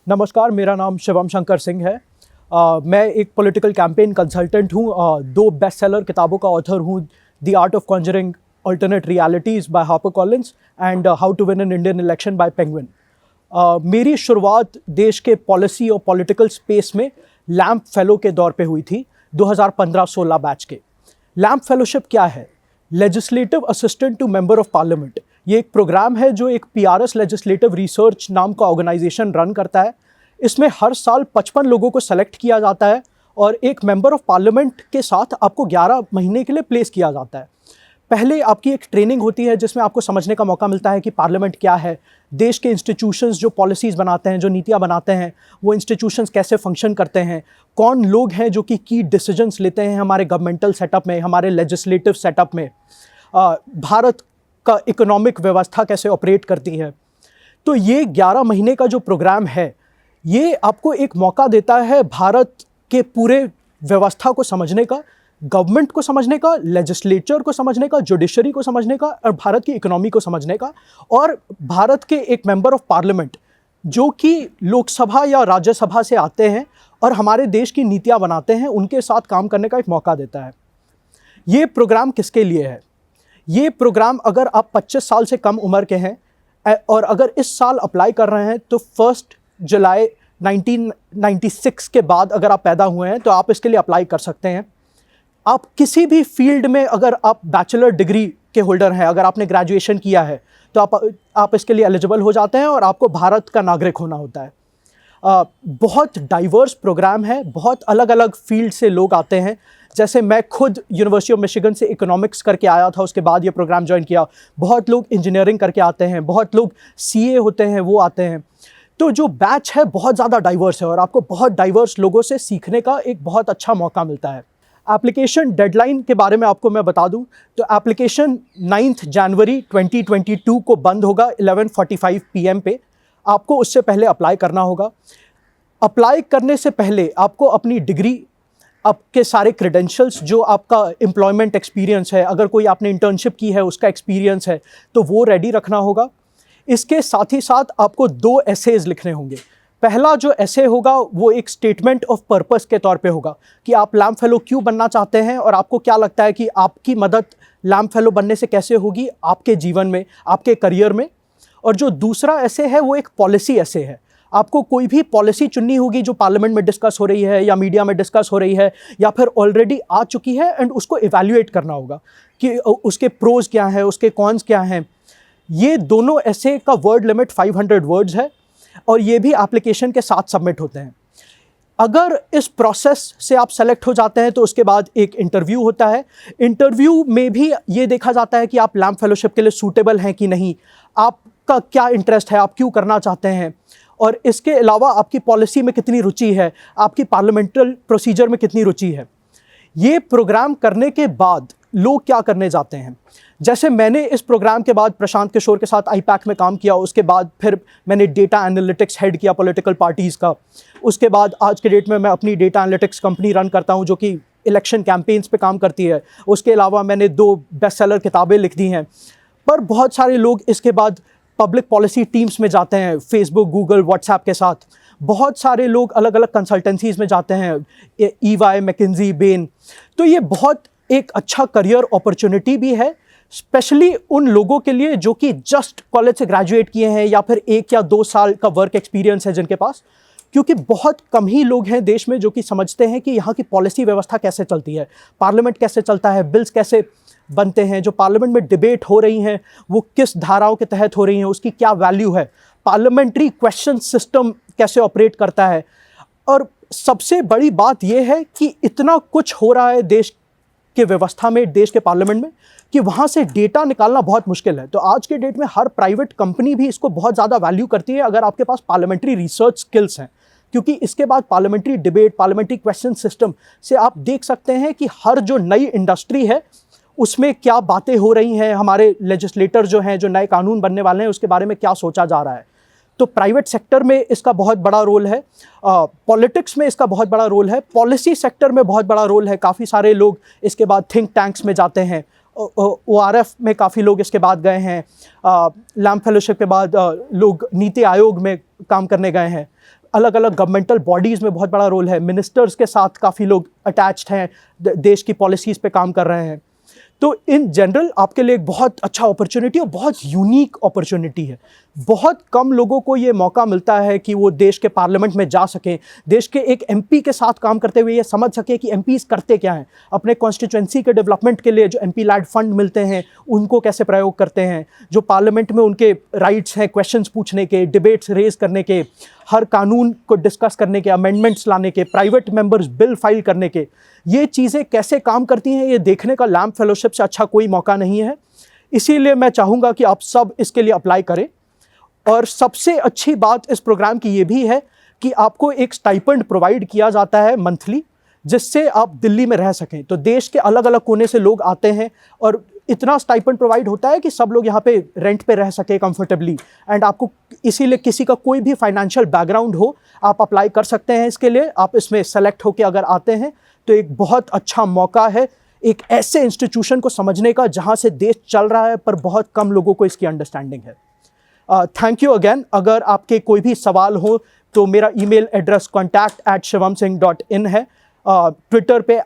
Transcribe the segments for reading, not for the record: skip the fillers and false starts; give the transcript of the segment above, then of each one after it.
नमस्कार, मेरा नाम शिवम शंकर सिंह है। मैं एक पॉलिटिकल कैंपेन कंसल्टेंट हूँ। 2 बेस्ट सेलर किताबों का ऑथर हूँ, the art of conjuring alternate realities by Harper Collins and how to win an Indian election by Penguin. मेरी शुरुआत देश के पॉलिसी और पॉलिटिकल स्पेस में लैम्प फेलो के दौर पे हुई थी, 2015-16 बैच के। लैम्प फेलोशिप क्या है? Legislative assistant to member of parliament. ये एक प्रोग्राम है जो एक PRS लेजिस्लेटिव रिसर्च नाम का ऑर्गेनाइजेशन रन करता है। इसमें हर साल 55 लोगों को सेलेक्ट किया जाता है और एक मेंबर ऑफ पार्लियामेंट के साथ आपको 11 महीने के लिए प्लेस किया जाता है। पहले आपकी एक ट्रेनिंग होती है जिसमें आपको समझने का मौका मिलता है कि पार्लियामेंट क्या है, देश के इंस्टीट्यूशंस जो पॉलिसीज़ बनाते हैं, जो नीतियाँ बनाते हैं, वो इंस्टीट्यूशंस कैसे फंक्शन करते हैं, कौन लोग हैं जो कि की डिसीजंस लेते हैं हमारे गवर्नमेंटल सेटअप में, हमारे लेजिस्लेटिव सेटअप में, भारत का इकोनॉमिक व्यवस्था कैसे ऑपरेट करती है। तो ये 11 महीने का जो प्रोग्राम है, ये आपको एक मौका देता है भारत के पूरे व्यवस्था को समझने का, गवर्नमेंट को समझने का, लेजिस्लेचर को समझने का, जुडिशरी को समझने का और भारत की इकोनॉमी को समझने का, और भारत के एक मेंबर ऑफ पार्लियामेंट जो कि लोकसभा या राज्यसभा से आते हैं और हमारे देश की नीतियाँ बनाते हैं, उनके साथ काम करने का एक मौका देता है। ये प्रोग्राम किसके लिए है? ये प्रोग्राम अगर आप 25 साल से कम उम्र के हैं और अगर इस साल अप्लाई कर रहे हैं तो 1 जुलाई 1996 के बाद अगर आप पैदा हुए हैं तो आप इसके लिए अप्लाई कर सकते हैं। आप किसी भी फील्ड में अगर आप बैचलर डिग्री के होल्डर हैं, अगर आपने ग्रेजुएशन किया है तो आप इसके लिए एलिजिबल हो जाते हैं और आपको भारत का नागरिक होना होता है। बहुत डाइवर्स प्रोग्राम है, बहुत अलग अलग फील्ड से लोग आते हैं। जैसे मैं खुद यूनिवर्सिटी ऑफ मिशिगन से इकोनॉमिक्स करके आया था, उसके बाद ये प्रोग्राम ज्वाइन किया। बहुत लोग इंजीनियरिंग करके आते हैं, बहुत लोग CA होते हैं, वो आते हैं। तो जो बैच है बहुत ज़्यादा डाइवर्स है और आपको बहुत डाइवर्स लोगों से सीखने का एक बहुत अच्छा मौका मिलता है। एप्लीकेशन डेडलाइन के बारे में आपको मैं बता दूं तो एप्लीकेशन 9 जनवरी 2022 को बंद होगा 11:45 PM पे। आपको उससे पहले अप्लाई करना होगा। अप्लाई करने से पहले आपको अपनी डिग्री, आपके सारे क्रेडेंशियल्स, जो आपका एम्प्लॉयमेंट एक्सपीरियंस है, अगर कोई आपने इंटर्नशिप की है उसका एक्सपीरियंस है तो वो रेडी रखना होगा। इसके साथ ही साथ आपको 2 एसेज लिखने होंगे। पहला जो एसे होगा वो एक स्टेटमेंट ऑफ पर्पस के तौर पे होगा कि आप लैम्प फेलो क्यों बनना चाहते हैं और आपको क्या लगता है कि आपकी मदद लैम्प फेलो बनने से कैसे होगी आपके जीवन में, आपके करियर में। और जो दूसरा एसे है वो एक पॉलिसी एसे है। आपको कोई भी पॉलिसी चुननी होगी जो पार्लियामेंट में डिस्कस हो रही है या मीडिया में डिस्कस हो रही है या फिर ऑलरेडी आ चुकी है, एंड उसको इवैल्यूएट करना होगा कि उसके प्रोज क्या हैं, उसके कॉन्स क्या हैं। ये दोनों एसे का वर्ड लिमिट 500 वर्ड्स है और ये भी एप्लीकेशन के साथ सबमिट होते हैं। अगर इस प्रोसेस से आप सेलेक्ट हो जाते हैं तो उसके बाद एक इंटरव्यू होता है। इंटरव्यू में भी ये देखा जाता है कि आप लैम्प फेलोशिप के लिए सूटेबल हैं कि नहीं, आपका क्या इंटरेस्ट है, आप क्यों करना चाहते हैं, और इसके अलावा आपकी पॉलिसी में कितनी रुचि है, आपकी पार्लियामेंट्री प्रोसीजर में कितनी रुचि है। ये प्रोग्राम करने के बाद लोग क्या करने जाते हैं? जैसे मैंने इस प्रोग्राम के बाद प्रशांत किशोर के साथ IPAC में काम किया, उसके बाद फिर मैंने डेटा एनालिटिक्स हेड किया पॉलिटिकल पार्टीज़ का। उसके बाद आज के डेट में मैं अपनी डेटा एनालिटिक्स कंपनी रन करता हूं जो कि इलेक्शन कैंपेन्स पे काम करती है। उसके अलावा मैंने 2 बेस्ट सेलर किताबें लिख दी हैं। पर बहुत सारे लोग इसके बाद पब्लिक पॉलिसी टीम्स में जाते हैं, फेसबुक, गूगल, व्हाट्सएप के साथ। बहुत सारे लोग अलग अलग कंसल्टेंसीज में जाते हैं, EY, मैकिन्जी, बेन। तो ये बहुत एक अच्छा करियर अपॉर्चुनिटी भी है, स्पेशली उन लोगों के लिए जो कि जस्ट कॉलेज से ग्रेजुएट किए हैं या फिर 1 या 2 साल का वर्क एक्सपीरियंस है जिनके पास। क्योंकि बहुत कम ही लोग हैं देश में जो कि समझते हैं कि यहाँ की पॉलिसी व्यवस्था कैसे चलती है, पार्लियामेंट कैसे चलता है, बिल्स कैसे बनते हैं, जो पार्लियामेंट में डिबेट हो रही हैं वो किस धाराओं के तहत हो रही हैं, उसकी क्या वैल्यू है, पार्लियामेंट्री क्वेश्चन सिस्टम कैसे ऑपरेट करता है। और सबसे बड़ी बात यह है कि इतना कुछ हो रहा है देश के व्यवस्था में, देश के पार्लियामेंट में, कि वहाँ से डेटा निकालना बहुत मुश्किल है। तो आज के डेट में हर प्राइवेट कंपनी भी इसको बहुत ज़्यादा वैल्यू करती है अगर आपके पास पार्लियामेंट्री रिसर्च स्किल्स हैं, क्योंकि इसके बाद parliamentary debate, parliamentary question system से आप देख सकते हैं कि हर जो नई इंडस्ट्री है उसमें क्या बातें हो रही हैं, हमारे लेजिस्लेटर जो हैं, जो नए कानून बनने वाले हैं, उसके बारे में क्या सोचा जा रहा है। तो प्राइवेट सेक्टर में इसका बहुत बड़ा रोल है, पॉलिटिक्स में इसका बहुत बड़ा रोल है, पॉलिसी सेक्टर में बहुत बड़ा रोल है। काफ़ी सारे लोग इसके बाद थिंक टैंक्स में जाते हैं, ORF में काफ़ी लोग इसके बाद गए हैं, लैम्प फेलोशिप के बाद लोग नीति आयोग में काम करने गए हैं। अलग अलग गवर्नमेंटल बॉडीज़ में बहुत बड़ा रोल है, मिनिस्टर्स के साथ काफ़ी लोग अटैच्ड हैं, देश की पॉलिसीज़ पे काम कर रहे हैं। तो इन जनरल आपके लिए एक बहुत अच्छा अपॉर्चुनिटी और बहुत यूनिक अपॉर्चुनिटी है। बहुत कम लोगों को ये मौका मिलता है कि वो देश के पार्लियामेंट में जा सकें, देश के एक एमपी के साथ काम करते हुए ये समझ सके कि एमपीज़ करते क्या हैं, अपने कॉन्स्टिट्यूंसी के डेवलपमेंट के लिए जो एमपी लैड फंड मिलते हैं उनको कैसे प्रयोग करते हैं, जो पार्लियामेंट में उनके राइट्स हैं क्वेश्चंस पूछने के, डिबेट्स रेज करने के, हर कानून को डिस्कस करने के, अमेंडमेंट्स लाने के, प्राइवेट मेंबर्स बिल फाइल करने के, ये चीज़ें कैसे काम करती हैं ये देखने का लैम्प फेलोशिप से अच्छा कोई मौका नहीं है। इसीलिए मैं चाहूँगा कि आप सब इसके लिए अप्लाई करें। और सबसे अच्छी बात इस प्रोग्राम की ये भी है कि आपको एक स्टाइपेंड प्रोवाइड किया जाता है मंथली, जिससे आप दिल्ली में रह सकें। तो देश के अलग अलग कोने से लोग आते हैं और इतना स्टाइपेंड प्रोवाइड होता है कि सब लोग यहाँ पे रेंट पे रह सके कंफर्टेबली। एंड आपको इसीलिए किसी का कोई भी फाइनेंशियल बैकग्राउंड हो, आप अप्लाई कर सकते हैं इसके लिए। आप इसमें सेलेक्ट होकर अगर आते हैं तो एक बहुत अच्छा मौका है एक ऐसे इंस्टीट्यूशन को समझने का जहाँ से देश चल रहा है पर बहुत कम लोगों को इसकी अंडरस्टैंडिंग है। Thank you again. अगर आपके कोई भी सवाल हो तो मेरा ईमेल एड्रेस contact@shivam-singh.in है। ट्विटर पे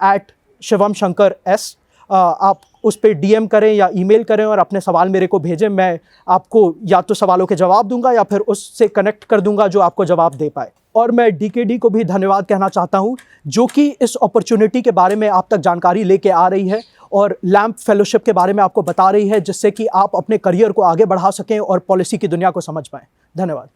@shivam-shankar_s, आप उस पर DM करें या ईमेल करें और अपने सवाल मेरे को भेजें। मैं आपको या तो सवालों के जवाब दूंगा या फिर उससे कनेक्ट कर दूंगा जो आपको जवाब दे पाए। और मैं DKD को भी धन्यवाद कहना चाहता हूं जो कि इस अपॉर्चुनिटी के बारे में आप तक जानकारी लेके आ रही है और लैम्प फेलोशिप के बारे में आपको बता रही है, जिससे कि आप अपने करियर को आगे बढ़ा सकें और पॉलिसी की दुनिया को समझ पाएं। धन्यवाद।